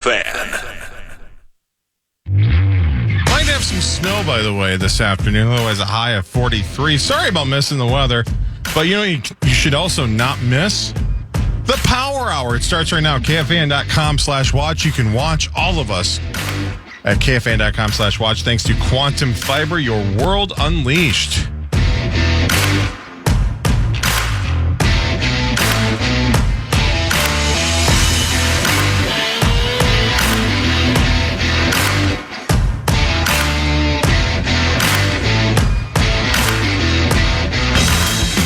Fan. Might have some snow, by the way, this afternoon. Otherwise, a high of 43. Sorry about missing the weather. But, you should also not miss the Power Hour. It starts right now at KFAN.com/watch. You can watch all of us at KFAN.com/watch. Thanks to Quantum Fiber, your world unleashed.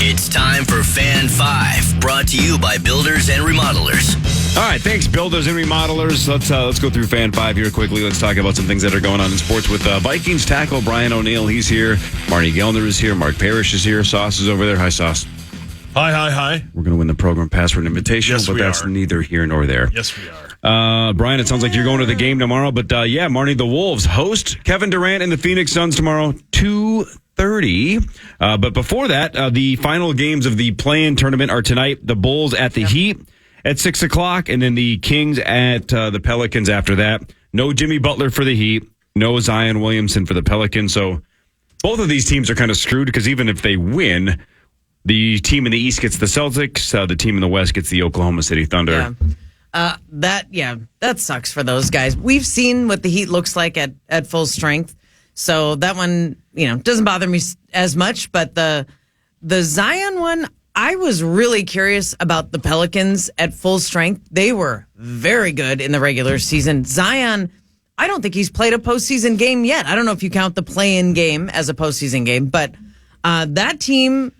It's time for Fan 5, brought to you by Builders and Remodelers. All right, thanks, Builders and Remodelers. Let's go through Fan 5 here quickly. Let's talk about some things that are going on in sports with Vikings tackle Brian O'Neill. He's here. Marty Gellner is here. Mark Parrish is here. Sauce is over there. Hi, Sauce. Hi. We're going to win the program password invitation, Yes, but that's neither here nor there. Yes, we are. Brian, it sounds like you're going to the game tomorrow, but Marty, the Wolves host Kevin Durant and the Phoenix Suns tomorrow, 2:30. But before that, the final games of the play-in tournament are tonight. The Bulls at the Heat at 6 o'clock, and then the Kings at the Pelicans after that. No Jimmy Butler for the Heat, no Zion Williamson for the Pelicans. So both of these teams are kind of screwed because even if they win, the team in the East gets the Celtics, the team in the West gets the Oklahoma City Thunder. That sucks for those guys. We've seen what the Heat looks like at full strength. So that one, doesn't bother me as much. But the Zion one, I was really curious about the Pelicans at full strength. They were very good in the regular season. Zion, I don't think he's played a postseason game yet. I don't know if you count the play-in game as a postseason game, but that team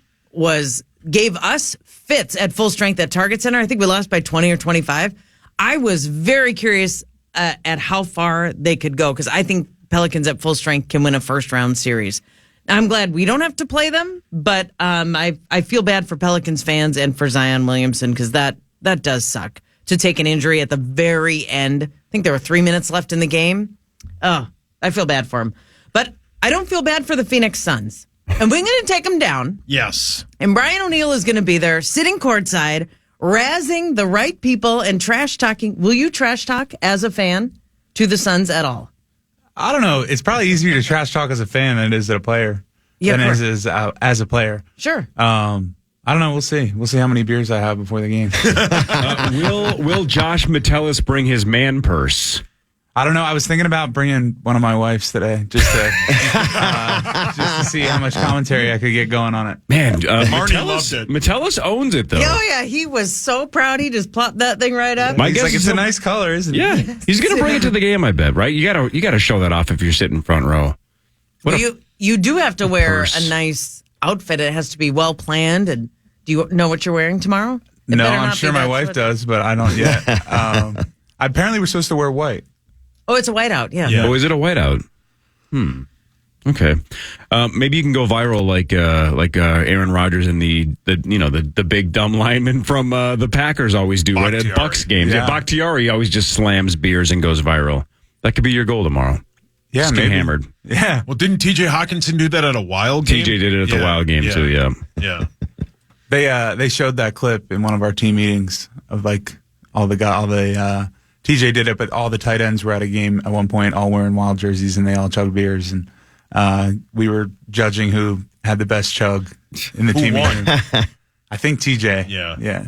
gave us fits at full strength at Target Center. I think we lost by 20 or 25. I was very curious at how far they could go because I think Pelicans at full strength can win a first-round series. Now, I'm glad we don't have to play them, but I feel bad for Pelicans fans and for Zion Williamson because that does suck to take an injury at the very end. I think there were 3 minutes left in the game. Oh, I feel bad for him. But I don't feel bad for the Phoenix Suns. And we're going to take them down. Yes. And Brian O'Neill is going to be there sitting courtside, razzing the right people and trash talking. Will you trash talk as a fan to the Suns at all? I don't know. It's probably easier to trash talk as a fan than it is as a player. Yeah, than it is as a player. Sure. I don't know. We'll see. We'll see how many beers I have before the game. Will Josh Metellus bring his man purse? I don't know. I was thinking about bringing one of my wife's today just to see how much commentary I could get going on it. Man, Marty loved it. Metellus owns it, though. Oh, yeah. He was so proud. He just plopped that thing right up. He's like, it's a nice color, isn't it? Yeah. He's going to bring it to the game, I bet, right? You got to show that off if you're sitting front row. You do have to wear purse. a nice outfit. It has to be well planned. And do you know what you're wearing tomorrow? No, I'm sure my wife does, but I don't yet. Apparently, we're supposed to wear white. Oh, it's a whiteout. Yeah. Oh, is it a whiteout? Okay. Maybe you can go viral like Aaron Rodgers and the big dumb lineman from the Packers always do right at Bucs games. Yeah, Bakhtiari always just slams beers and goes viral. That could be your goal tomorrow. Yeah, just maybe. Get hammered. Yeah. Well, didn't TJ Hawkinson do that at a Wild game? TJ did it at the Wild game too. Yeah. Yeah. They showed that clip in one of our team meetings of like all the TJ did it, but all the tight ends were at a game at one point, all wearing Wild jerseys, and they all chugged beers. And we were judging who had the best chug in the team meeting. I think TJ. Yeah.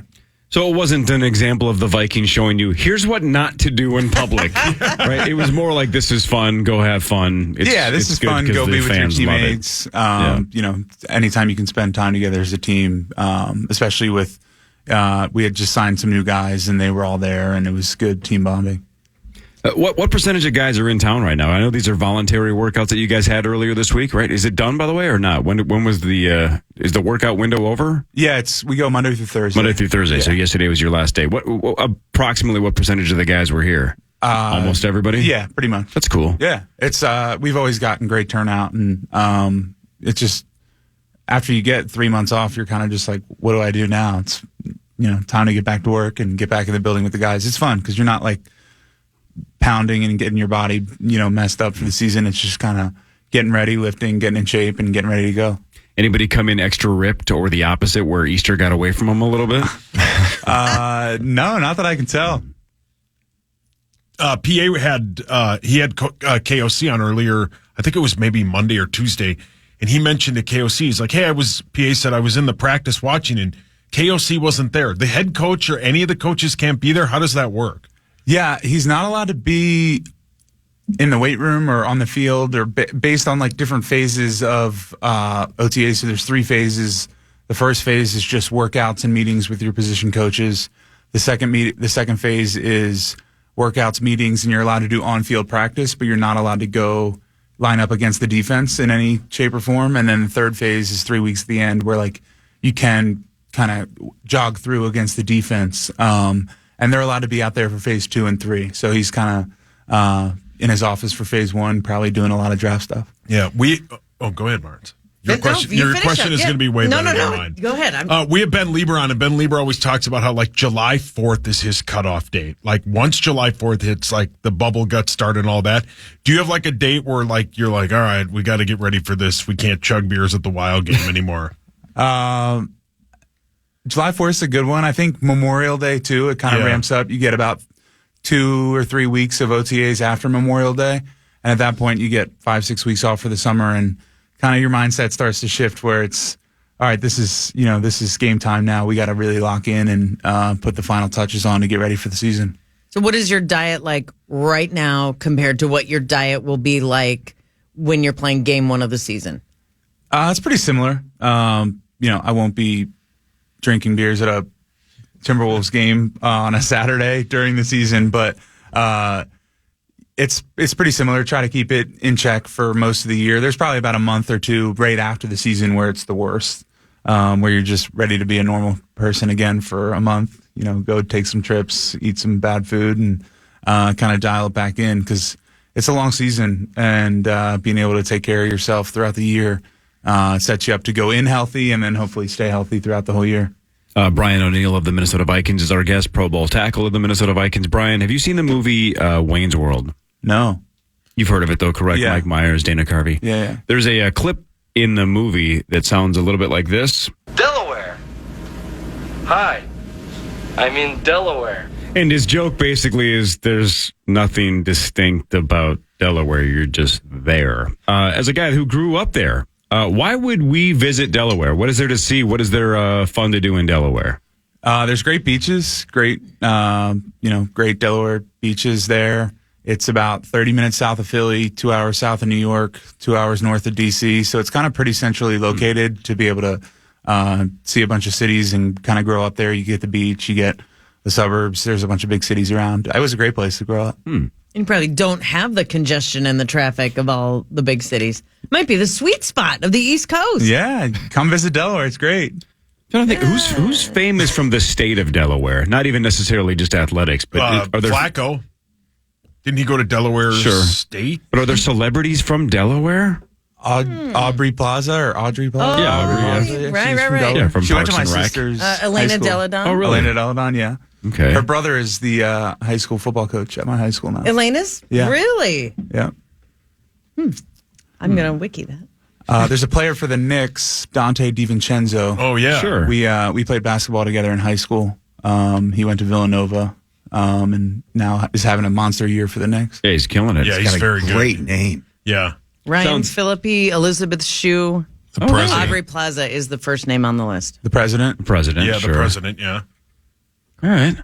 So it wasn't an example of the Vikings showing you, here's what not to do in public, right? It was more like, this is fun, go have fun. This is fun, go be with your teammates. Anytime you can spend time together as a team, especially with, we had just signed some new guys and they were all there and it was good team bonding. What percentage of guys are in town right now? I know these are voluntary workouts that you guys had earlier this week, right? Is it done, by the way, or not? When was is the workout window over? Yeah, we go Monday through Thursday. Monday through Thursday. Yeah. So yesterday was your last day. Approximately what percentage of the guys were here? Almost everybody? Yeah, pretty much. That's cool. Yeah. It's we've always gotten great turnout, and it's just after you get 3 months off, you're kind of just like, what do I do now? It's time to get back to work and get back in the building with the guys. It's fun because you're not like pounding and getting your body, messed up for the season. It's just kind of getting ready, lifting, getting in shape, and getting ready to go. Anybody come in extra ripped or the opposite where Easter got away from them a little bit? No, not that I can tell. PA had KOC on earlier. I think it was maybe Monday or Tuesday, and he mentioned to KOC, he's like, "Hey, PA said I was in the practice watching, and KOC wasn't there. The head coach or any of the coaches can't be there. How does that work?" Yeah, he's not allowed to be in the weight room or on the field or based on like different phases of OTA. So there's 3 phases. The first phase is just workouts and meetings with your position coaches. The second phase is workouts, meetings, and you're allowed to do on-field practice, but you're not allowed to go line up against the defense in any shape or form. And then the third phase is 3 weeks at the end where like you can kind of jog through against the defense. And they're allowed to be out there for phase 2 and 3. So he's kind of in his office for phase 1, probably doing a lot of draft stuff. Yeah, go ahead, Barnes. Your question is going to be way better than mine. Go ahead. We have Ben Lieber on, and Ben Lieber always talks about how like July 4th is his cutoff date. Like once July 4th hits, like the bubble guts start and all that. Do you have like a date where like you're like, all right, we got to get ready for this. We can't chug beers at the Wild game anymore. July 4th is a good one. I think Memorial Day, too, it kind of ramps up. You get about 2 or 3 weeks of OTAs after Memorial Day. And at that point, you get 5-6 weeks off for the summer. And kind of your mindset starts to shift where it's, all right, this is game time now. We got to really lock in and put the final touches on to get ready for the season. So what is your diet like right now compared to what your diet will be like when you're playing game 1 of the season? It's pretty similar. I won't be drinking beers at a Timberwolves game on a Saturday during the season, but it's pretty similar. Try to keep it in check for most of the year. There's probably about a month or 2 right after the season where it's the worst, where you're just ready to be a normal person again for a month. Go take some trips, eat some bad food, and kind of dial it back in because it's a long season, and being able to take care of yourself throughout the year sets you up to go in healthy and then hopefully stay healthy throughout the whole year. Brian O'Neill of the Minnesota Vikings is our guest, Pro Bowl tackle of the Minnesota Vikings. Brian, have you seen the movie Wayne's World? No. You've heard of it, though, correct? Yeah. Mike Myers, Dana Carvey. Yeah. There's a clip in the movie that sounds a little bit like this. Delaware. Hi. I'm in Delaware. And his joke basically is there's nothing distinct about Delaware. You're just there. As a guy who grew up there, why would we visit Delaware? What is there to see? What is there fun to do in Delaware? There's great beaches, great Delaware beaches there. It's about 30 minutes south of Philly, 2 hours south of New York, 2 hours north of D.C. So it's kind of pretty centrally located to be able to see a bunch of cities and kind of grow up there. You get the beach, you get the suburbs. There's a bunch of big cities around. It was a great place to grow up. And you probably don't have the congestion and the traffic of all the big cities. Might be the sweet spot of the East Coast. Yeah, come visit Delaware. It's great. I don't think who's famous from the state of Delaware? Not even necessarily just athletics, but are there Flacco? Didn't he go to Delaware State? But are there celebrities from Delaware? Aubrey Plaza or Audrey Plaza? Yeah, Aubrey, Right. Yeah, from she went to Parks my and Rec. sister's Elena high school. Deladon. Oh, really? Elena Deladon, yeah. Okay. Her brother is the high school football coach at my high school now. Elena's? Yeah. Really? Yeah. I'm going to wiki that. There's a player for the Knicks, Dante DiVincenzo. Oh, yeah. Sure. We played basketball together in high school. He went to Villanova, and now is having a monster year for the Knicks. Yeah, he's killing it. Yeah, he's very good. Great name. Yeah. Ryan Phillippe, Elizabeth Shue. The president. Aubrey Plaza is the first name on the list. The president. President, Yeah, sure. the president, yeah. All right.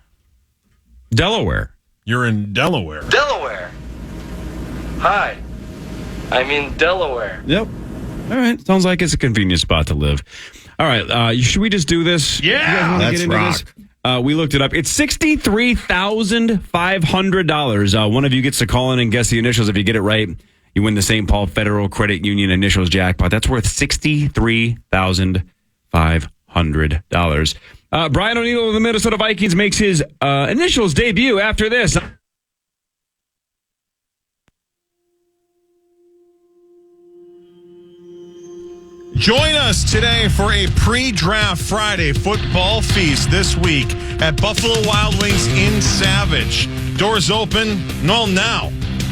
Delaware. You're in Delaware. Delaware. Hi. I'm in Delaware. Yep. All right. Sounds like it's a convenient spot to live. All right. Should we just do this? Yeah. You guys wanna Let's get into rock. this? We looked it up. It's $63,500. One of you gets to call in and guess the initials. If you get it right, you win the St. Paul Federal Credit Union initials jackpot. That's worth $63,500. Brian O'Neill of the Minnesota Vikings makes his initials debut after this. Join us today for a pre-draft Friday football feast this week at Buffalo Wild Wings in Savage. Doors open, now.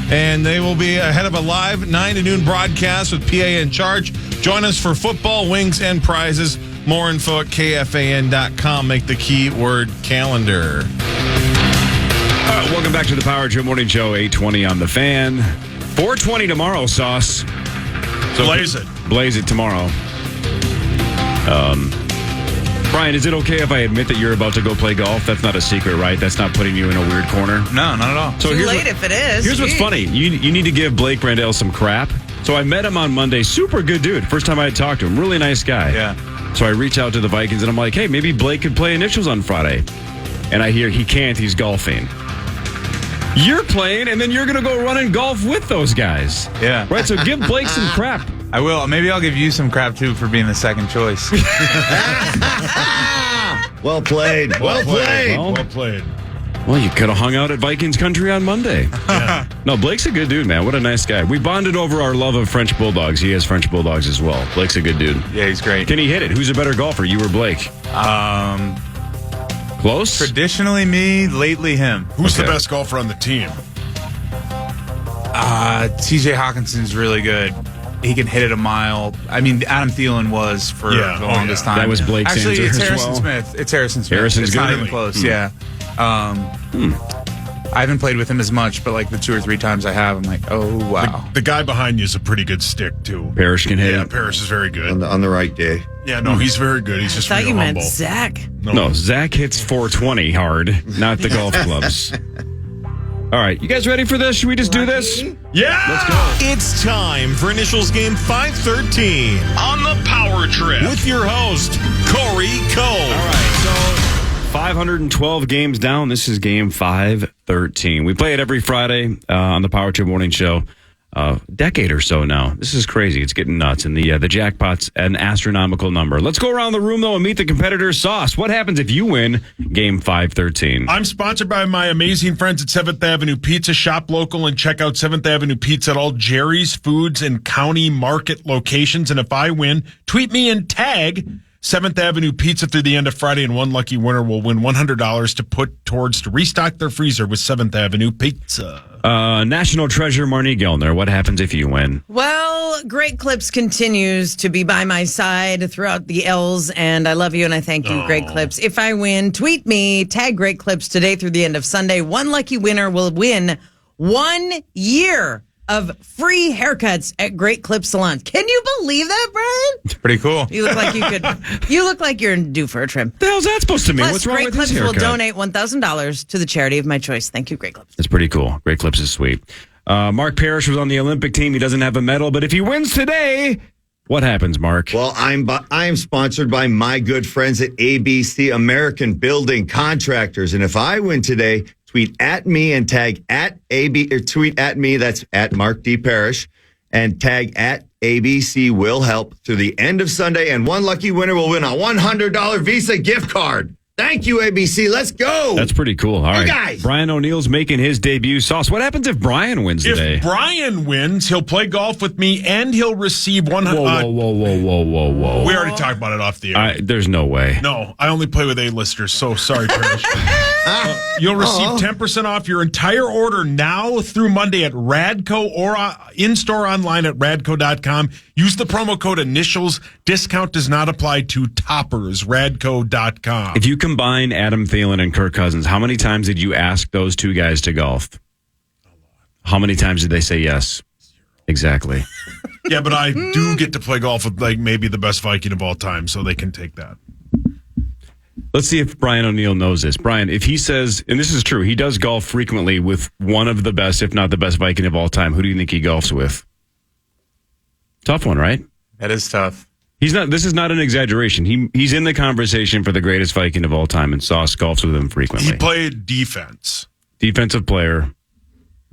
And they will be ahead of a live 9 to noon broadcast with PA in charge. Join us for football, wings, and prizes. More info at KFAN.com. Make the keyword calendar. Welcome back to the Power Trip Morning Show, 8:20 on the Fan. 4:20 tomorrow, Sauce. So Blaze it tomorrow. Brian, is it okay if I admit that you're about to go play golf? That's not a secret, right? That's not putting you in a weird corner? No, not at all. So Too late if it is. Here's what's funny. You need to give Blake Randall some crap. So I met him on Monday. Super good dude. First time I had talked to him. Really nice guy. Yeah. So I reach out to the Vikings, and I'm like, hey, maybe Blake could play initials on Friday. And I hear he can't. He's golfing. You're playing, and then you're going to go run and golf with those guys. Yeah. Right, so give Blake some crap. I will. Maybe I'll give you some crap, too, for being the second choice. Well played. Well played. Well played. Well, you could have hung out at Vikings country on Monday. Yeah. No, Blake's a good dude, man. What a nice guy. We bonded over our love of French Bulldogs. He has French Bulldogs as well. Blake's a good dude. Yeah, he's great. Can he hit it? Who's a better golfer, you or Blake? Close? Traditionally me, lately him. Who's the best golfer on the team? TJ Hawkinson's really good. He can hit it a mile. I mean, Adam Thielen was for the longest time. That was Blake's Actually, answer it's as Harrison well. Smith. It's Harrison Smith. Harrison's it's good. not even close. Yeah. I haven't played with him as much, but like the 2 or 3 times I have, I'm like, oh, wow. The guy behind you is a pretty good stick, too. Parrish can hit Yeah, it. Parrish is very good. On the right day. Yeah, no, he's very good. He's just I thought real you meant humble. Zach. No, Zach hits 420 hard, not the golf clubs. All right, you guys ready for this? Should we just do this? Yeah! Let's go. It's time for Initials Game 513 on the Power Trip with your host, Corey Cole. All right, so 512 games down. This is game 513. We play it every Friday on the Power Trip Morning Show. Decade or so now. This is crazy. It's getting nuts. And the jackpot's an astronomical number. Let's go around the room, though, and meet the competitor. Sauce, what happens if you win game 513? I'm sponsored by my amazing friends at 7th Avenue Pizza. Shop local and check out 7th Avenue Pizza at all Jerry's Foods and County Market locations. And if I win, tweet me and tag 7th Avenue Pizza through the end of Friday, and one lucky winner will win $100 to put towards to restock their freezer with 7th Avenue Pizza. National treasure Marnie Gellner. What happens if you win? Well, Great Clips continues to be by my side throughout the L's, and I love you and I thank you, Great Clips. If I win, tweet me, tag Great Clips today through the end of Sunday. One lucky winner will win 1 year of free haircuts at Great Clip Salons. Can you believe that, Brian? It's pretty cool. You look like you could. You look like you're due for a trim. The hell's that supposed to mean? Plus, What's wrong Great with his Clips will haircut? donate $1,000 to the charity of my choice. Thank you, Great Clips. That's pretty cool. Great Clips is sweet. Mark Parrish was on the Olympic team. He doesn't have a medal, but if he wins today, what happens, Mark? Well, I'm sponsored by my good friends at ABC American Building Contractors, and if I win today, tweet at me and tag at AB or tweet at me. That's at Mark D. Parrish, and tag at ABC will help through the end of Sunday, and one lucky winner will win a $100 Visa gift card. Thank you, ABC. Let's go. That's pretty cool. All right. Guys. Brian O'Neill's making his debut. Sauce, what happens if Brian wins today? If Brian wins, he'll play golf with me and he'll receive Whoa. We already talked about it off the air. There's no way. No, I only play with A-listers, so sorry, Parrish. You'll receive 10% off your entire order now through Monday at Radco or in-store online at radco.com. Use the promo code INITIALS. Discount does not apply to toppers. Radco.com. If you combine Adam Thielen and Kirk Cousins, how many times did you ask those two guys to golf? How many times did they say yes? Exactly. Yeah, but I do get to play golf with like maybe the best Viking of all time, so they can take that. Let's see if Brian O'Neill knows this. Brian, if he says, and this is true, he does golf frequently with one of the best, if not the best Viking of all time, who do you think he golfs with? Tough one, right? That is tough. He's not. This is not an exaggeration. He's in the conversation for the greatest Viking of all time, and Sauce golfs with him frequently. He played defense. Defensive player.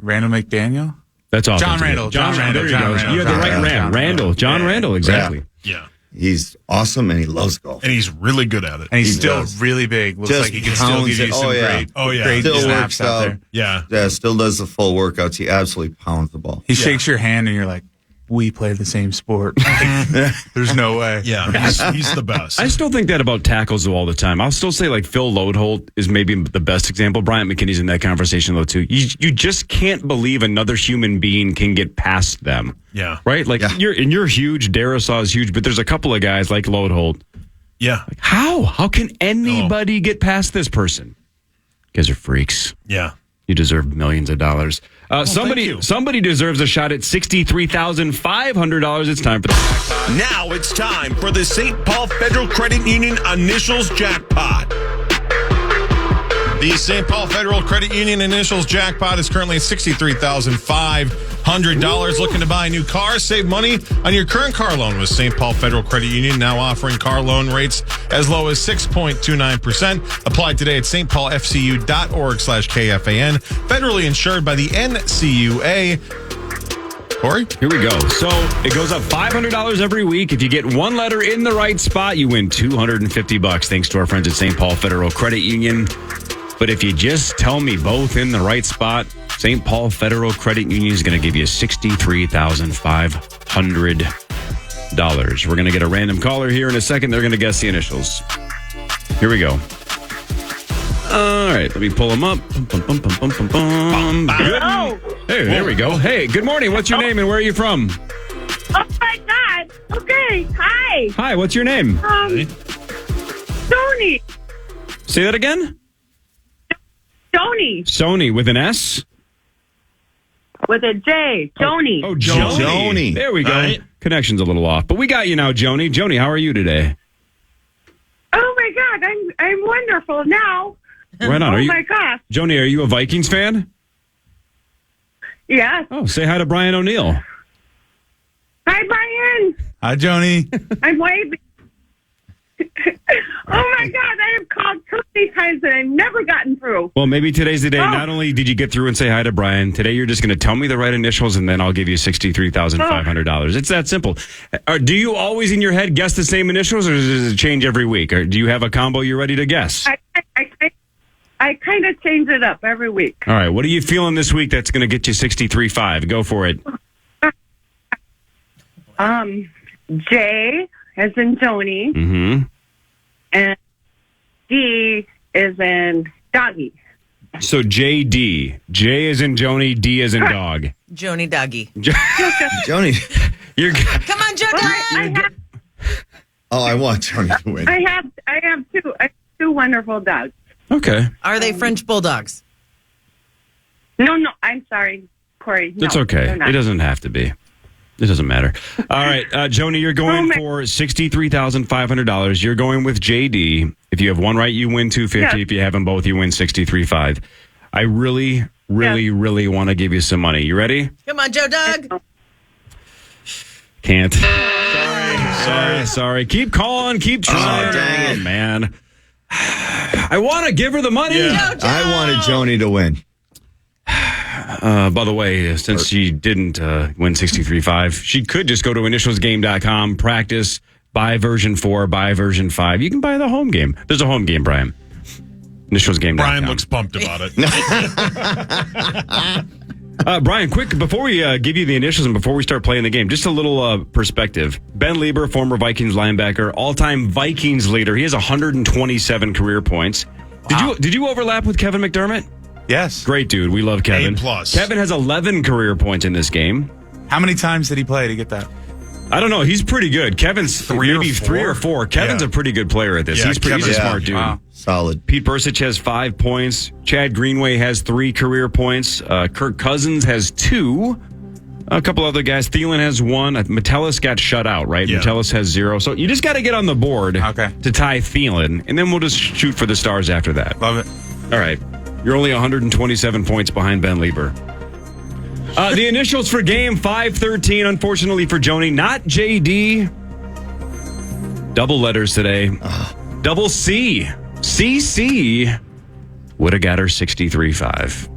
Randall McDaniel? John John Randall. John Randall. There you go. Randall. You had the right Ram. Randall. John Randall. Exactly. Yeah. He's awesome, and he loves golf. And he's really good at it. And he's He still does. really big. Looks Just like he can still pounds give you it. some Oh, yeah. great, Oh, yeah. great Still snaps works out out. there. Yeah. Yeah, still does the full workouts. He absolutely pounds the ball. He shakes your hand and you're like, we play the same sport. There's no way. Yeah. He's the best. I still think that about tackles though all the time. I'll still say like Phil Lodeholt is maybe the best example. Bryant McKinney's in that conversation though too. You just can't believe another human being can get past them. Yeah. Right? Like Yeah. you're huge. Darisaw is huge, but there's a couple of guys like Lodeholt. Yeah. How can anybody get past this person? You guys are freaks. Yeah. You deserve millions of dollars. thank you. Somebody deserves a shot at $63,500. It's time for the jackpot. Now it's time for the St. Paul Federal Credit Union Initials Jackpot. The St. Paul Federal Credit Union Initials Jackpot is currently at $63,500. Looking to buy a new car? Save money on your current car loan with St. Paul Federal Credit Union, now offering car loan rates as low as 6.29%. Apply today at stpaulfcu.org/KFAN. Federally insured by the NCUA. Corey? Here we go. So it goes up $500 every week. If you get one letter in the right spot, you win $250 thanks to our friends at St. Paul Federal Credit Union. But if you just tell me both in the right spot, St. Paul Federal Credit Union is going to give you $63,500. We're going to get a random caller here in a second. They're going to guess the initials. Here we go. All right, let me pull them up. Good. Hey, there we go. Hey, good morning. What's your name and where are you from? Oh my God. Okay. Hi. Hi, what's your name? Tony. Say that again? Joni. Sony with an S? With a J. Joni. Oh, Joni. There we go. Right. Connection's a little off, but we got you now, Joni. Joni, how are you today? Oh my God. I'm wonderful now. Right on. Oh my gosh. Joni, are you a Vikings fan? Yes. Oh, say hi to Brian O'Neill. Hi, Brian. Hi, Joni. I'm waving. Oh my God. I have called so many times and I've never gotten through. Well, maybe today's the day. Oh. Not only did you get through and say hi to Brian, today you're just going to tell me the right initials and then I'll give you $63,500. It's that simple. Do you always in your head guess the same initials or does it change every week? Or do you have a combo you're ready to guess? I kind of change it up every week. All right. What are you feeling this week that's going to get you $63,500? Go for it. J as in Joni. Mm-hmm. And D is in doggy. So JD. J as in Joni, D as in dog. Joni Doggy. Joni. You're Come on, Joni. I want Joni to win. I have two wonderful dogs. okay. Are they French bulldogs? No, I'm sorry, Corey. No, It's okay. they're not. It doesn't have to be. It doesn't matter. All right, Joni, you're going Oh, for $63,500. You're going with JD. If you have one right, you win $250. Yes. If you have them both, you win $63,500. I really want to give you some money. You ready? Come on, Joe Doug. Can't. Sorry. Keep calling. Keep trying. dang it. Man. I want to give her the money. Yeah. I wanted Joni to win. By the way, since she didn't win $63,500, she could just go to initialsgame.com, practice, buy version 4, buy version 5. You can buy the home game. There's a home game, Brian. Initialsgame.com. Brian looks pumped about it. Brian, quick, before we give you the initials and before we start playing the game, just a little perspective. Ben Lieber, former Vikings linebacker, all-time Vikings leader. He has 127 career points. Wow. Did you overlap with Kevin McDermott? Yes. Great dude. We love Kevin. A+. Kevin has 11 career points in this game. How many times did he play to get that? I don't know. He's pretty good. Kevin's Three or maybe 3 or four? 4. Kevin's Yeah. a pretty good player at this. Yeah, He's a Kevin's- smart dude. Wow. Solid. Pete Bursich has 5 points. Chad Greenway has 3 career points. Kirk Cousins has 2. A couple other guys. Thielen has 1. Metellus got shut out, right? Yeah. Metellus has 0. So you just got to get on the board Okay. to tie Thielen, and then we'll just shoot for the stars after that. Love it. All right. You're only 127 points behind Ben Lieber. The initials for game 513, unfortunately for Joni, not JD. Double letters today. Double C. CC would have got her 63.5.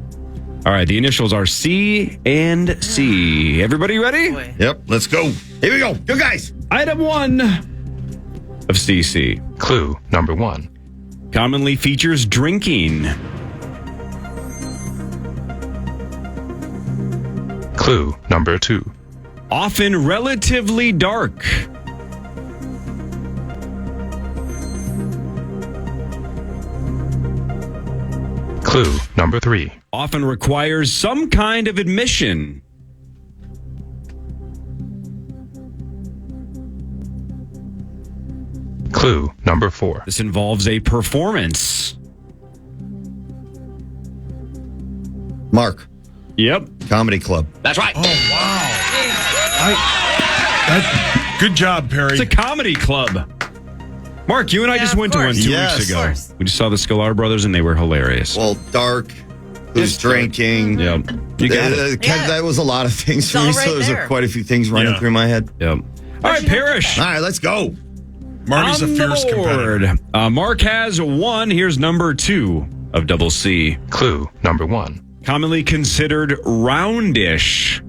All right, the initials are C and C. Everybody ready? Boy. Yep, let's go. Here we go. Go, guys. Item 1 of CC. Clue number 1. Commonly features drinking. Clue number 2. Often relatively dark. Clue number 3. Often requires some kind of admission. Clue number 4. This involves a performance. Mark, Yep. Comedy Club. That's right. Oh, wow. Good job, Perry. It's a comedy club. Mark, you and I just of went to one course. 2 Yes. weeks ago. Of course. We just saw the Sklar Brothers, and they were hilarious. Well, dark, who's drinking. Yep. You got it. Yeah. That was a lot of things for all me, right so there's there. quite a few things running Yeah. through my head. Yep. All right, Parrish. All right, let's go. Marty's a On fierce the competitor. board. Mark has 1. Here's number 2 of Double C. Clue number 1. Commonly considered roundish.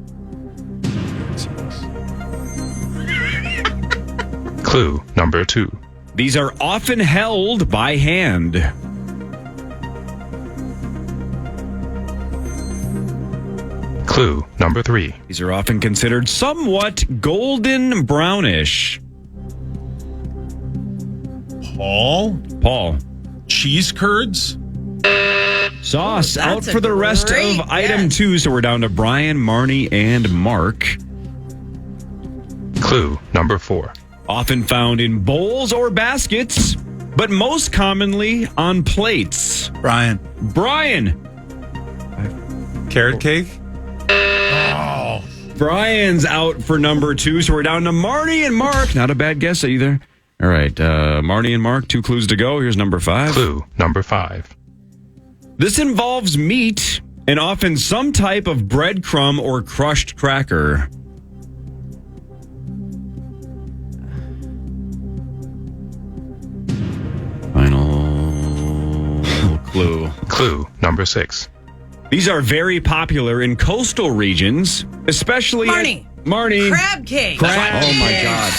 Clue number 2. These are often held by hand. Clue number 3. These are often considered somewhat golden brownish. Paul. Cheese curds? Sauce out That's a for the rest great of item guess. 2. So we're down to Brian, Marnie, and Mark. Clue number 4. Often found in bowls or baskets, but most commonly on plates. Brian. Brian. Carrot cake? Brian's out for number 2. So we're down to Marnie and Mark. Not a bad guess either. All right. Marnie and Mark, 2 clues to go. Here's number 5. Clue number 5. This involves meat and often some type of breadcrumb or crushed cracker. Final clue. Clue number 6. These are very popular in coastal regions, especially Marnie. Marnie. Crab cake. Oh my God,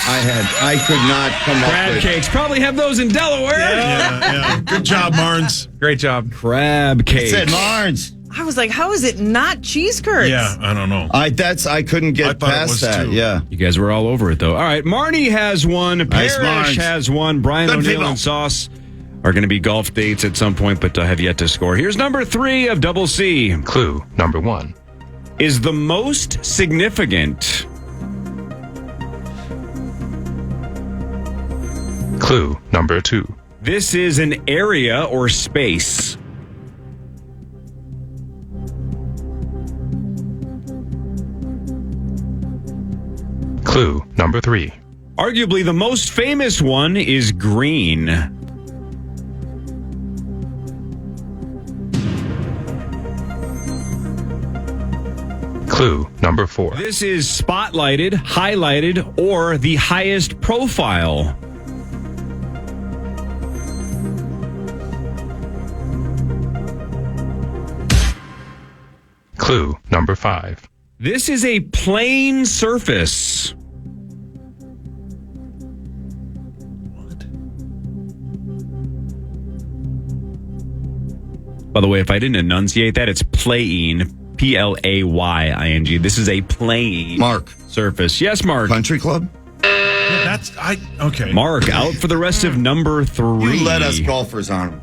I could not come up Crab with cakes. Probably have those in Delaware. Yeah. Good job, Marnes. Great job. Crab cakes. Said Marnes. I was like, how is it not cheese curds? Yeah, I don't know. I couldn't I get thought it past was that. too. Yeah. You guys were all over it, though. All right, Marnie has 1. Nice, Parrish Marge. has 1. Brian Good O'Neill people. and Sauce are going to be golf dates at some point, but have yet to score. Here's number 3 of Double C. Clue number 1. Is the most significant. Clue number 2. This is an area or space. Clue number 3. Arguably the most famous one is green. Clue number 4. This is spotlighted, highlighted, or the highest profile. Clue number 5. This is a plane surface. By the way, if I didn't enunciate that, it's playing. Playing. This is a plane Mark. surface. Yes, Mark. Country Club? Okay. Mark out for the rest of number 3. You let us golfers on.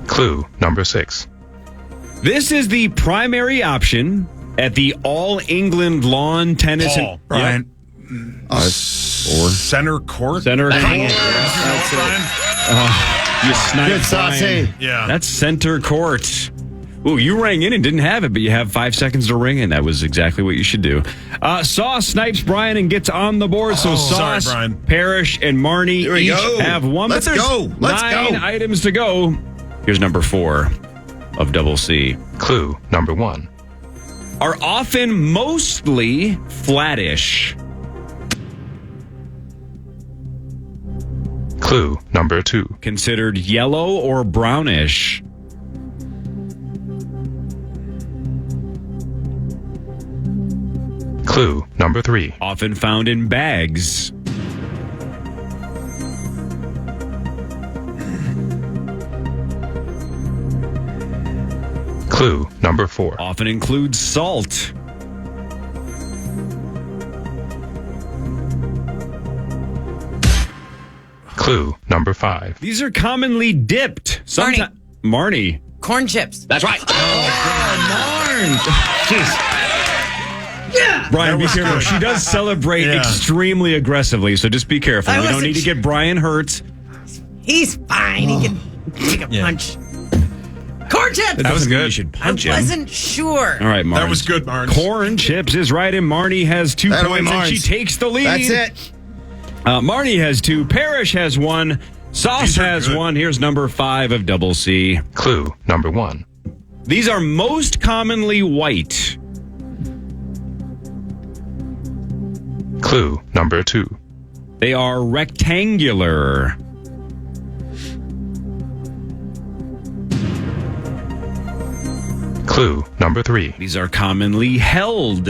Clue number 6. This is the primary option at the All England Lawn Tennis. Paul. Brian. Center court? Center court. That's it. You sniped Good sauce, Brian. hey. Yeah. That's center court. Ooh, you rang in and didn't have it, but you have 5 seconds to ring, and that was exactly what you should do. Sauce snipes Brian and gets on the board. So sorry, Sauce, Brian. Parrish, and Marnie Here we each go. have 1. Let's but there's go. Let's 9 go. items to go. Here's number 4 of Double C. Clue number 1. Are often mostly flattish. Clue number 2. Considered yellow or brownish. Clue number 3. Often found in bags. Clue number 4. Often includes salt. Clue number 5. These are commonly dipped. Marnie. Corn chips. That's right. Brian, be careful. She does celebrate extremely aggressively, so just be careful. I We don't wasn't need to get Brian hurt. He's fine. He can take a punch. Corn chips. That was good. You should I punch him. wasn't sure. All right, Marnes. That was good, Marnes. Corn chips is right, and Marnie has 2 That way, points, and she Marnes. takes the lead. That's it. Marnie has 2. Parrish has 1. Sauce These are has good. 1. Here's number 5 of Double C. Clue number 1. These are most commonly white. Clue number 2. They are rectangular. Clue number 3. These are commonly held.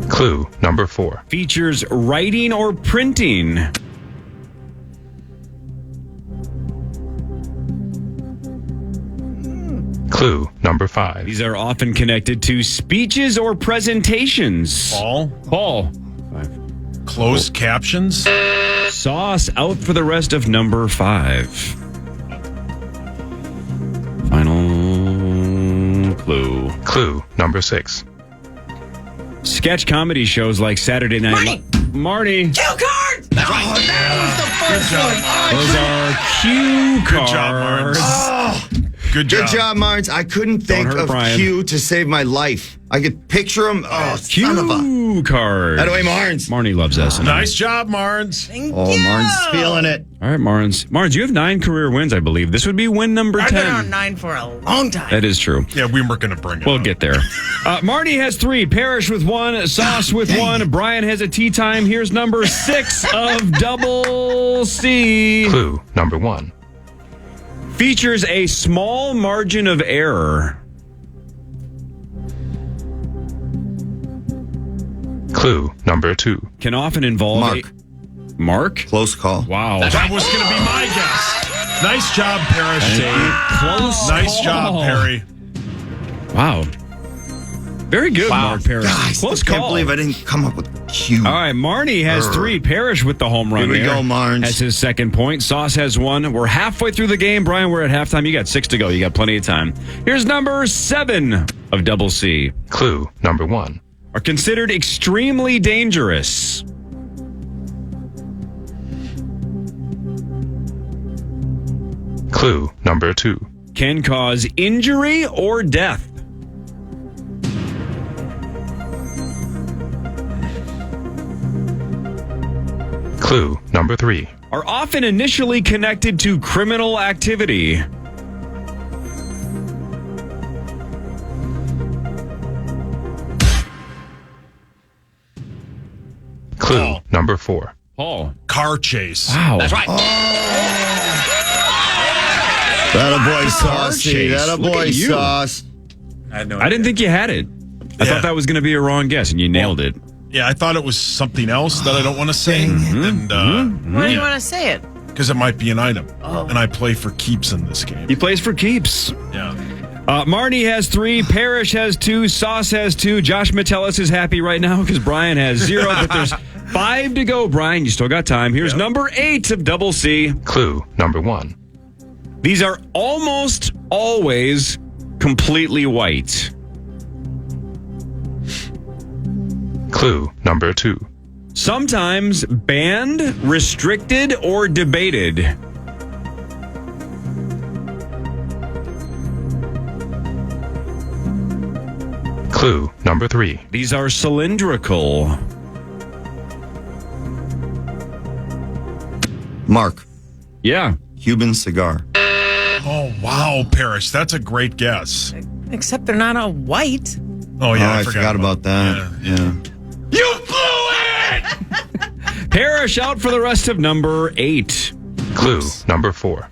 Clue number 4. Features writing or printing. Clue number 5. These are often connected to speeches or presentations. Paul. Closed captions. Sauce out for the rest of number 5. Final clue. Clue number 6. Sketch comedy shows like Saturday Night Live. Marnie. Cue cards. That's right. That was the first one. Those are cue Good job, cards. Marnes. Good job. Good job, Marnes. I couldn't think hurt of Brian. Q to save my life. I could picture him. Oh, son of a. Cue cards. That way, Marnes. Marnie loves us. Nice job, Marnes. Thank Oh, you. Marnes is feeling it. All right, Marnes. Marnes, you have 9 career wins, I believe. This would be win number 10. I've been on 9 for a long time. That is true. Yeah, we weren't going to bring it We'll up. get there. Marnie has 3. Parrish with 1. Sauce with 1. Brian has a tea time. Here's number 6 of Double C. Clue number 1. Features a small margin of error. Clue number 2. Can often involve Mark. Mark? Close call. Wow. That was going to be my guess. Nice job, Parrish. Close Nice call. job, Perry. Wow. Very good, Mark Parrish. Guys, Close I can't call. believe I didn't come up with Q. All right, Marnie has 3. Parrish with the home run. Here we there. go, Marnes. That's his second point. Sauce has 1. We're halfway through the game. Brian, we're at halftime. You got 6 to go. You got plenty of time. Here's number 7 of Double C. Clue number 1. Are considered extremely dangerous. Clue number 2. Can cause injury or death. Clue number 3. Are often initially connected to criminal activity. Clue number 4. Paul. Car chase. Wow. That's right. That a boy, Saucy. chase. That a Look boy, at you. Sauce. I had no I didn't think you had it. I thought that was going to be a wrong guess, and you nailed it. Yeah, I thought it was something else that I don't want to say. And Why do you want to say it? because it might be an item. And I play for keeps in this game. He plays for keeps. Yeah. Marnie has 3. Parrish has 2. Sauce has 2. Josh Metellus is happy right now because Brian has 0. But there's 5 to go, Brian. You still got time. Here's number 8 of Double C. Clue number 1. These are almost always completely white. Clue number 2. Sometimes banned, restricted, or debated. Clue number 3. These are cylindrical. Mark, Yeah. Cuban cigar. Oh, wow, Parrish. That's a great guess. Except they're not all white. Oh, yeah. I forgot about that. Yeah. You blew it! Parrish out for the rest of number 8. Clue number 4.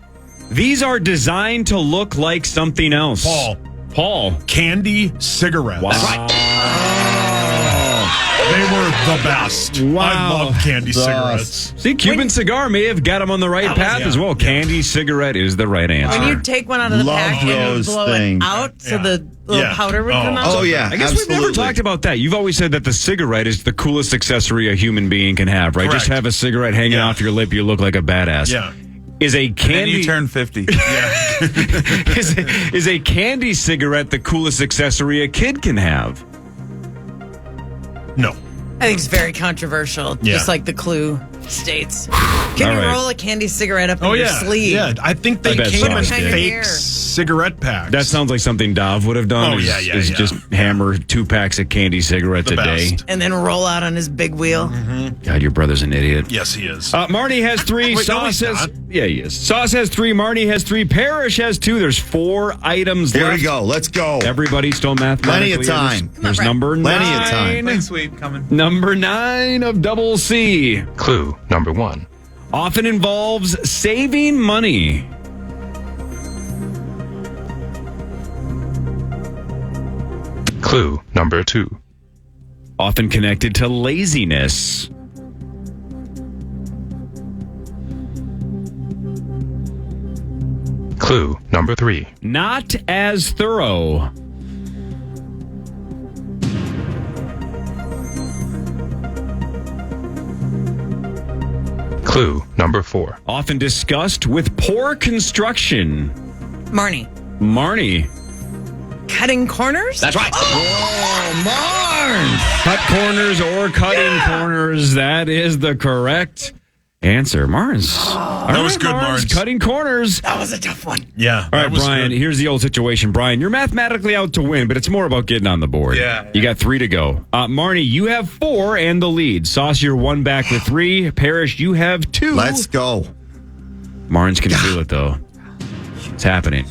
These are designed to look like something else. Paul. Candy cigarettes. Wow. That's right. They were the best. Wow. I love candy cigarettes. See, Cuban cigar may have got him on the right path as well. Candy cigarette is the right answer. When you take one out of the Love pack and those you blow things. it out so the little powder would come out. Oh, yeah. I guess we've never absolutely. talked about that. You've always said that the cigarette is the coolest accessory a human being can have, right? Correct. Just have a cigarette hanging off your lip, you look like a badass. Yeah. Is a And then candy you turn 50. is a candy cigarette the coolest accessory a kid can have? No. I think it's very controversial, Yeah. just like the Clue States. Can you roll a candy cigarette up in your sleeve? Yeah, I think they bet came in Sauce did. fake cigarette packs. That sounds like something Dov would have done. Oh, is yeah. just hammer 2 packs of candy cigarettes a day. best. And then roll out on his big wheel. God, your brother's an idiot. Yes, he is. Marnie has 3. Wait, no, Sauce he's has... not. Yeah, he is. Sauce has 3. Marnie has 3. Parrish has 2. There's 4 items Here left. we go. Let's go. Everybody still mathematically. Plenty of time. There's number 9. Plenty of time. Clean sweep coming. Number 9 of Double C. Clue number 1. Often involves saving money. Clue number 2. Often connected to laziness. Clue number 3. Not as thorough. Clue number 4. Often discussed with poor construction. Marnie. Marnie. Cutting corners? That's right. Cut corners or cutting corners. That is the correct answer. Marnes. That was good, Marnes. Cutting corners. That was a tough one. Yeah. All right, Brian, here's the old situation. Brian, you're mathematically out to win, but it's more about getting on the board. Yeah. You got 3 to go. Marnie, you have 4 and the lead. Sauce, you're 1 back with 3. Parrish, you have 2. Let's go. Marnes can feel it, though. It's happening.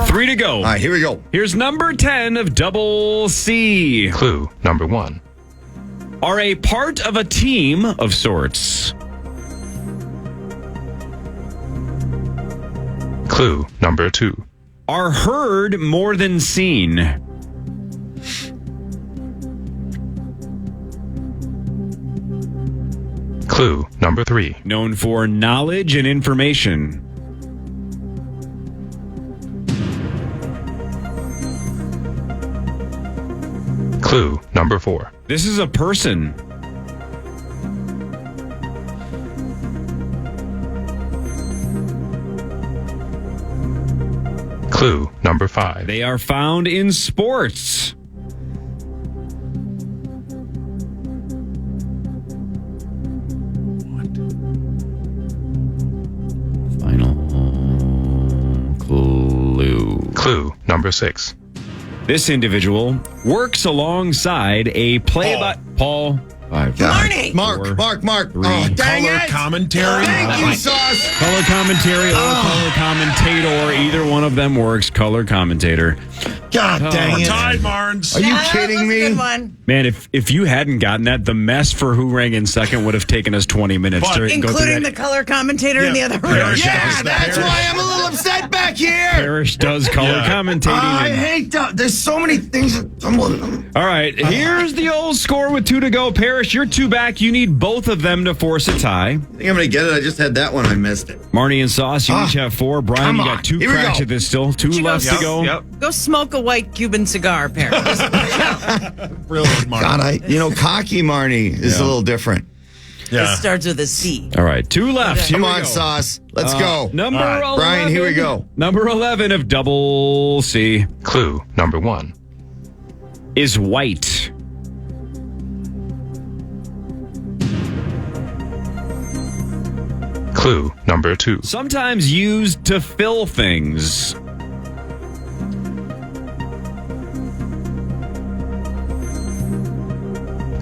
3 to go. All right, here we go. Here's number 10 of Double C. Clue number 1. Are a part of a team of sorts. Clue number 2. Are heard more than seen. Clue number 3. Known for knowledge and information. Clue number 4. This is a person. Clue number 5. They are found in sports. Final clue. Clue number 6. This individual works alongside a Paul. 5. Marnie! Mark. Oh, dang Color it. commentary. Thank you, Sauce. Color commentary or color commentator. Either one of them works. Color commentator. God dang We're it. tied, Marnes. Are you That was kidding a me? good one. Man, if you hadn't gotten that, the mess for who rang in second would have taken us 20 minutes But to go through Including that. the color commentator in the other room. Parrish Yeah, does that. that's why I'm a little upset back here. Parrish does color Yeah. commentating. I and- hate that. There's so many things. All right, here's the old score with 2 to go. Parrish, you're 2 back. You need both of them to force a tie. I think I'm going to get it. I just had that one. I missed it. Marnie and Sauce, you each have 4. Brian, come you on. got 2 Here we cracks go. at this still. 2 you left go? to go. Yep. Go smoke a white Cuban cigar, Paris. Brilliant, Mark. God, cocky Marnie is a little different. Yeah. It starts with a C. All right, 2 left. Here Come we on, go. Sauce. Let's go. Number All right, 11. Brian, here we go. Number 11 of Double C Clue number 1. is white. Clue number 2. Sometimes used to fill things.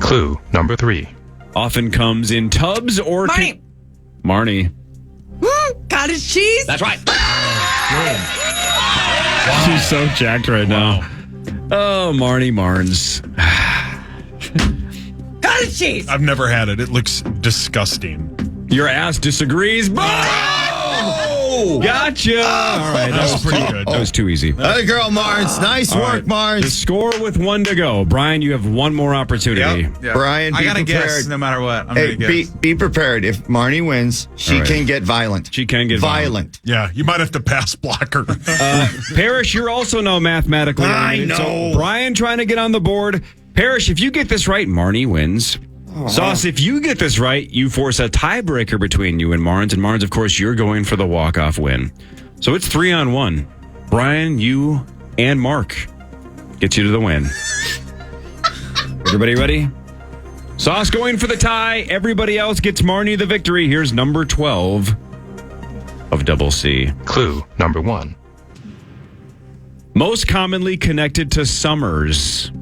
Clue number 3. Often comes in tubs or... Marnie. Marnie. Cottage cheese? That's right. She's so jacked right now. Oh, Marnie Marnes. Cottage cheese. I've never had it. It looks disgusting. Your ass disagrees. Gotcha. All right, that was pretty good. That was too easy. Hey, girl, Marnes. Nice All work, right, Marnes. The score with 1 to go. Brian, you have 1 more opportunity. Yep. Brian, I be gotta prepared. guess no matter what. I'm Hey, gonna guess. be prepared. If Marnie wins, she All right. can get violent. She can get violent. Yeah, you might have to pass blocker. Parrish, you're also now mathematically I eliminated. know. So Brian trying to get on the board. Parrish, if you get this right, Marnie wins. Sauce, if you get this right, you force a tiebreaker between you and Marnes. And Marnes, of course, you're going for the walk-off win. So it's 3-on-1. Brian, you, and Mark get you to the win. Everybody ready? Sauce going for the tie. Everybody else gets Marnie the victory. Here's number 12 of Double C. Clue number 1. Most commonly connected to summers.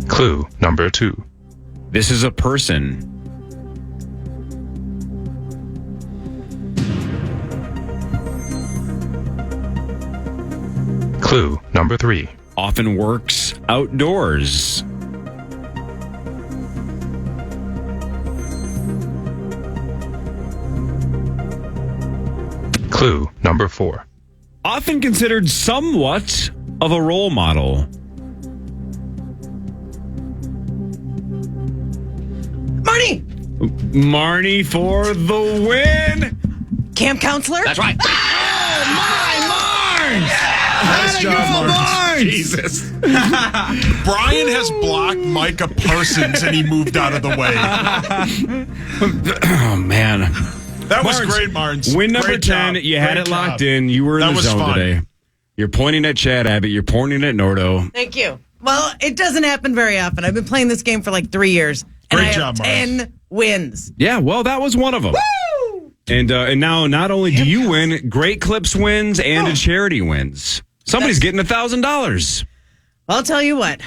Clue number 2. This is a person. Clue number 3. Often works outdoors. Clue number 4. Often considered somewhat of a role model. Marnie! Marnie for the win. Camp counselor? That's right. Nice job, Mark. Jesus. Brian has blocked Micah Parsons, and he moved out of the way. Oh, man. That was Marnes, great, Marnes. Win number Great 10. job. You had Great it locked job. in. You were in That the was zone fun. today. You're pointing at Chad Abbott. You're pointing at Nordo. Thank you. Well, it doesn't happen very often. I've been playing this game for like 3 years. And Great I job, have Marnes. 10 wins. Yeah, well, that was one of them. Woo! And now not only do you win, Great Clips wins and a charity wins. Somebody's getting $1,000. I'll tell you what.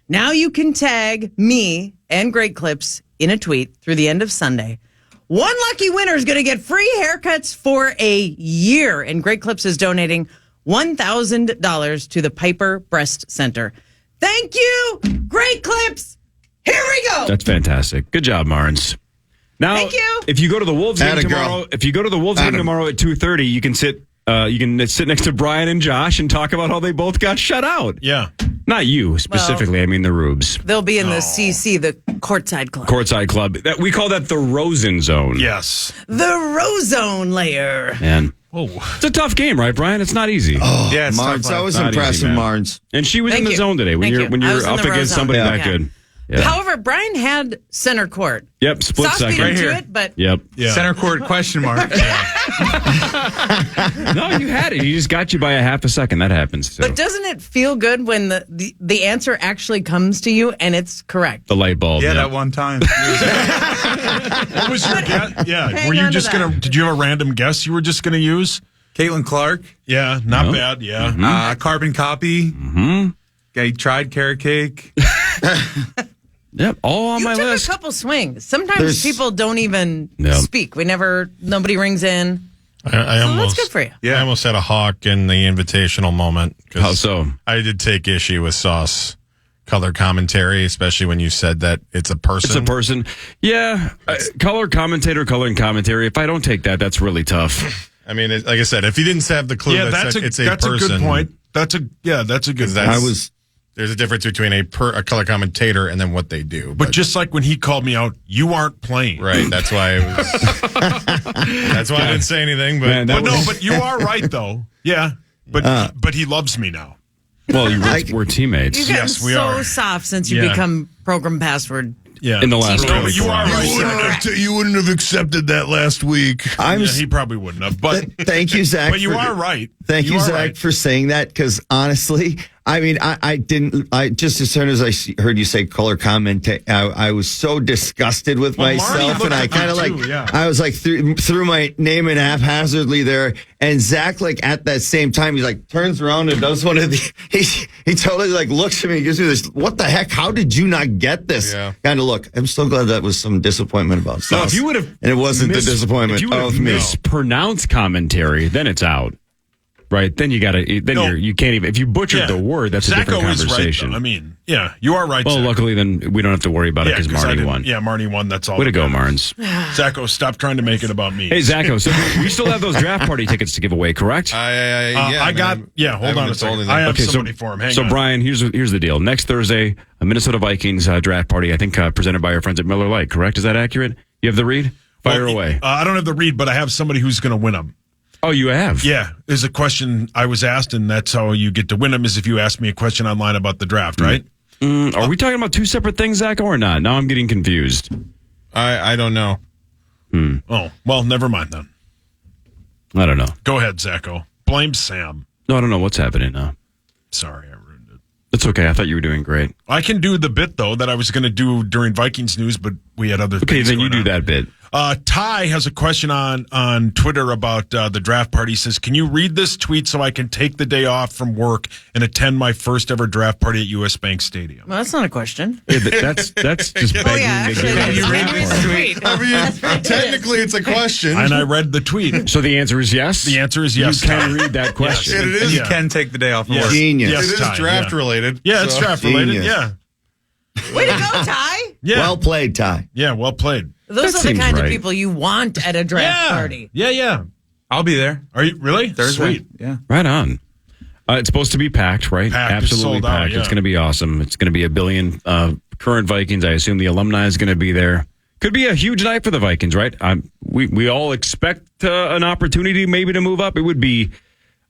Now you can tag me and Great Clips in a tweet through the end of Sunday. One lucky winner is going to get free haircuts for a year. And Great Clips is donating $1,000 to the Piper Breast Center. Thank you, Great Clips. Here we go. That's fantastic. Good job, Marnes. Now, Thank you. if you go to the Wolves game Atta girl. tomorrow, if you go to the Wolves game tomorrow at 2:30, you can sit next to Brian and Josh and talk about how they both got shut out. Yeah. Not you specifically. I mean the Rubes. They'll be in the CC, the courtside club. Courtside club. We call that the Rosen Zone. Yes. The Rozone layer. Man. Oh. It's a tough game, right, Brian? It's not easy. Yeah, it's Marnes, tough. I was Not impressed easy, with man. Marnes. And she was Thank in the you. zone today when Thank you're you. I was up in the against Rozone. somebody Yeah. that good. Yeah. However, Brian had center court. Yep, split Sauce beat second. him to here. it, but Yep. Yeah. Center court question mark. No, you had it. He just got you by a half a second. That happens too. but doesn't it feel good when the answer actually comes to you and it's correct? The light bulb. Yeah, yep. that one time. What was your guess? Yeah. Hang Were you on to just that. going to, did you have a random guess you were just going to use? Caitlin Clark, Yeah. Not No. bad. Yeah. carbon copy. Mm-hmm. I tried carrot cake. Yep, all on You my took list. a couple swings. Sometimes There's- people don't even Yeah. speak. Nobody rings in. I So almost, that's good for you. I almost had a hawk in the invitational moment. 'cause How so? I did take issue with Sauce color commentary, especially when you said that it's a person. It's a person. Yeah. Color and commentary. If I don't take that, that's really tough. I mean, like I said, if you didn't have the clue, Yeah, that that's said it's a that's person. a good point. That's a good. That's- There's a difference between a color commentator and then what they do. But just like when he called me out, you aren't playing. Right. That's why I was. That's why I didn't say anything. But, Man, that But no, was- but you are right though. Yeah. But he loves me now. Well, we're teammates. You've gotten Yes, we so are. soft since you Yeah. become program password. Yeah. In the last No, round. but you are right. you wouldn't have accepted that last week. I'm Yeah, he probably wouldn't have. But Thank you, Zach. but you for- are right. Thank you, are Zach, right. for saying that. Because honestly, I mean, I just as soon as I heard you say color comment, I was so disgusted with Well, Marty myself, and looked I at kind of you like, too, yeah. I was like threw my name in haphazardly there, and Zach like at that same time, he's like turns around and does one of the he totally like looks at me and gives me this, what the heck? How did you not get this Yeah. kind of look? I'm so glad that was some disappointment about No, Sauce. if you would have, and it wasn't the disappointment If you would have of me. mispronounced commentary, then it's out. Right, then you gotta. Then No. you can't even. If you butchered Yeah. the word, that's a different Zacho is right, conversation. though. I mean, yeah, you are right. Well, Zach. luckily, then we don't have to worry about it because 'cause I Marty didn't- won. Yeah, Marty won. That's all. Way to that go, matters. Marnes. Zacho, stop trying to make it about me. Hey, Zacho, so we still have those draft party tickets to give away, correct? I got. Yeah, hold on a second. I have somebody for him. Hang so on. Brian, here's the deal. Next Thursday, a Minnesota Vikings draft party. I think presented by our friends at Miller Lite. Correct? Is that accurate? You have the read? Fire Well, away. I don't have the read, but I have somebody who's going to win them. Oh, you have? Yeah, there's a question I was asked, and that's how you get to win them. Is if you ask me a question online about the draft, right? Are we talking about two separate things, Zach, or not? Now I'm getting confused. I don't know. Oh, well, never mind then. I don't know. Go ahead, Zacho. Blame Sam. No, I don't know what's happening now. Sorry, I ruined it. It's okay. I thought you were doing great. I can do the bit, though, that I was going to do during Vikings news, but we had other Okay, things then you going do on. that bit. Ty has a question on Twitter about the draft party. He says, can you read this tweet so I can take the day off from work and attend my first ever draft party at U.S. Bank Stadium? Well, that's not a question. Yeah, that's just begging yeah, to actually, get on the that's draft read party. the tweet. I mean, technically it's a question. And I read the tweet. So the answer is yes? The answer is yes. You can read that question. It is. You can take the day off from work. Genius. Yes, It is Ty, draft yeah. related. Yeah, it's so- draft related. Genius. Yeah. Way to go, Ty. Yeah. Well played, Ty. Yeah, well played. Those That are the seems kind right. of people you want at a draft party. Yeah. I'll be there Are you really? Thursday. Sweet. Yeah. Right on. It's supposed to be packed, right? Packed. It's Absolutely sold out, packed. yeah. It's going to be awesome. It's going to be a billion current Vikings. I assume the alumni is going to be there. Could be a huge night for the Vikings, right? We all expect an opportunity maybe to move up. It would be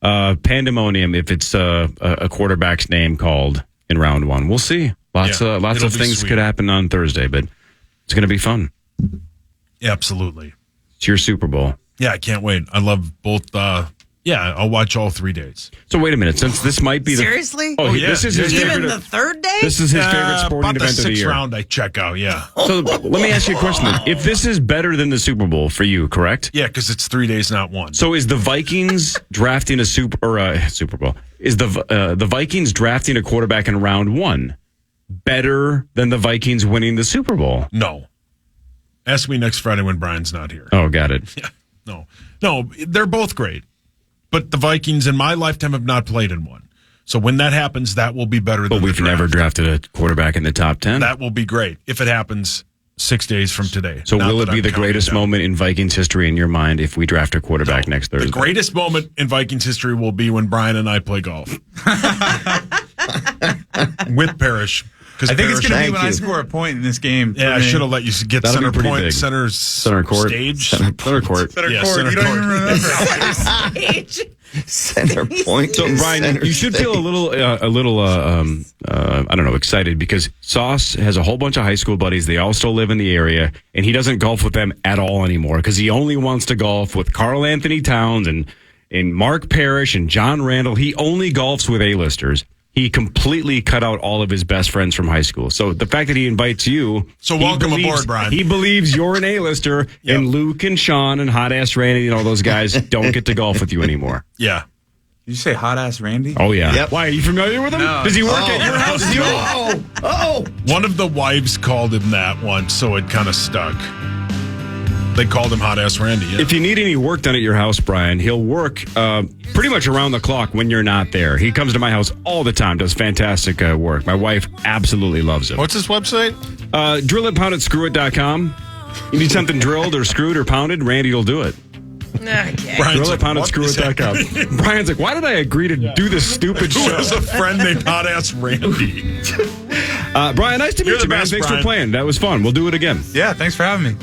pandemonium if it's a quarterback's name called in round one. We'll see. Lots Yeah, of it'll be things sweet. could happen on Thursday, but it's going to be fun. Absolutely. It's your Super Bowl. Yeah, I can't wait. I love both. I'll watch all 3 days. So wait a minute, since this might be the Seriously? yeah. this is his Even favorite. the third day? This is his favorite sporting about the event of the sixth year. round I check out, yeah. So let me ask you a question then. If this is better than the Super Bowl for you, correct? Yeah, because it's 3 days, not one. So is the Vikings drafting a Super Bowl? Is the Vikings drafting a quarterback in round one better than the Vikings winning the Super Bowl? No. Ask me next Friday when Brian's not here. Oh, got it. Yeah, no, they're both great. But the Vikings in my lifetime have not played in one. So when that happens, that will be better But than we've the draft. never drafted a quarterback in the top 10. That will be great if it happens 6 days from today. So Not will that it be I'm the counting greatest down. moment in Vikings history in your mind if we draft a quarterback next Thursday? The greatest moment in Vikings history will be when Brian and I play golf. With Parrish. I think it's going to be Thank when I you. score a point in this game. Yeah, I should have let you get That'll be center pretty point, big. center court. stage. Center court. Yeah, center court. Center point. So Brian, Center you should stage. feel I don't know, excited because Sauce has a whole bunch of high school buddies. They all still live in the area, and he doesn't golf with them at all anymore because he only wants to golf with Karl Anthony Towns and Mark Parrish and John Randall. He only golfs with A-listers. He completely cut out all of his best friends from high school. So the fact that he invites you, So he welcome believes- aboard, Brian. He believes you're an A-lister, Yep. and Luke and Sean and Hot Ass Randy and all those guys don't get to golf with you anymore. Yeah. Did you say hot ass Randy? Oh yeah. Yep. Why, are you familiar with him? No. Does he work at your house too? Oh, One of the wives called him that once, so it kind of stuck. They called him Hot Ass Randy. Yeah. If you need any work done at your house, Brian, he'll work pretty much around the clock when you're not there. He comes to my house all the time, does fantastic work. My wife absolutely loves him. What's his website? Drill it, pound it, screw.com. You need something drilled or screwed or pounded, Randy will do it. Okay. Brian's Drill it, like, pound it, "What screw is it.com. Brian's like, why did I agree to do this stupid Who show? has a friend named Hot Ass Randy? Brian, nice to You're meet the you, man. best, Thanks Brian. for playing. That was fun. We'll do it again. Yeah, thanks for having me.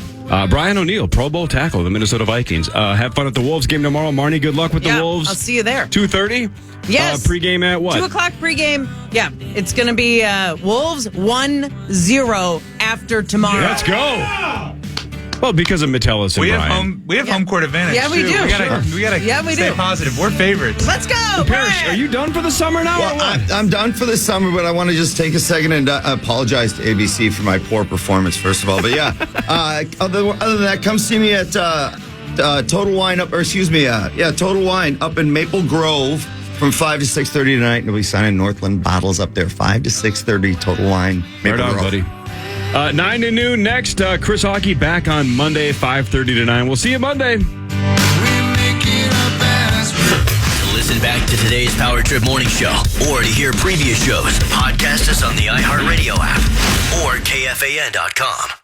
Brian O'Neill, Pro Bowl tackle of the Minnesota Vikings. Have fun at the Wolves game tomorrow. Marnie, good luck with Yeah, the Wolves. I'll see you there. 2:30? Yes. Pregame at what? 2 o'clock pregame. Yeah, it's going to be Wolves 1-0 after tomorrow. Let's go. Well, because of Metellus and We have Brian. home court advantage. Yeah, we too. do, We gotta Yeah, we stay do. positive. We're favorites. Let's go. Parrish, Brian. are you done for the summer now or well, what? I'm done for this summer, but I want to just take a second and apologize to ABC for my poor performance, first of all. But yeah, other than that, come see me at Total Wine Total Wine up in Maple Grove from 5 to 6:30 tonight. And we'll be signing Northland bottles up there, 5 to 6:30, Total Wine. Right Maple on, Grove. buddy. 9 to noon next. Chris Hockey back on Monday, 5:30 to 9. We'll see you Monday. To listen back to today's Power Trip Morning Show or to hear previous shows, podcast us on the iHeartRadio app or KFAN.com.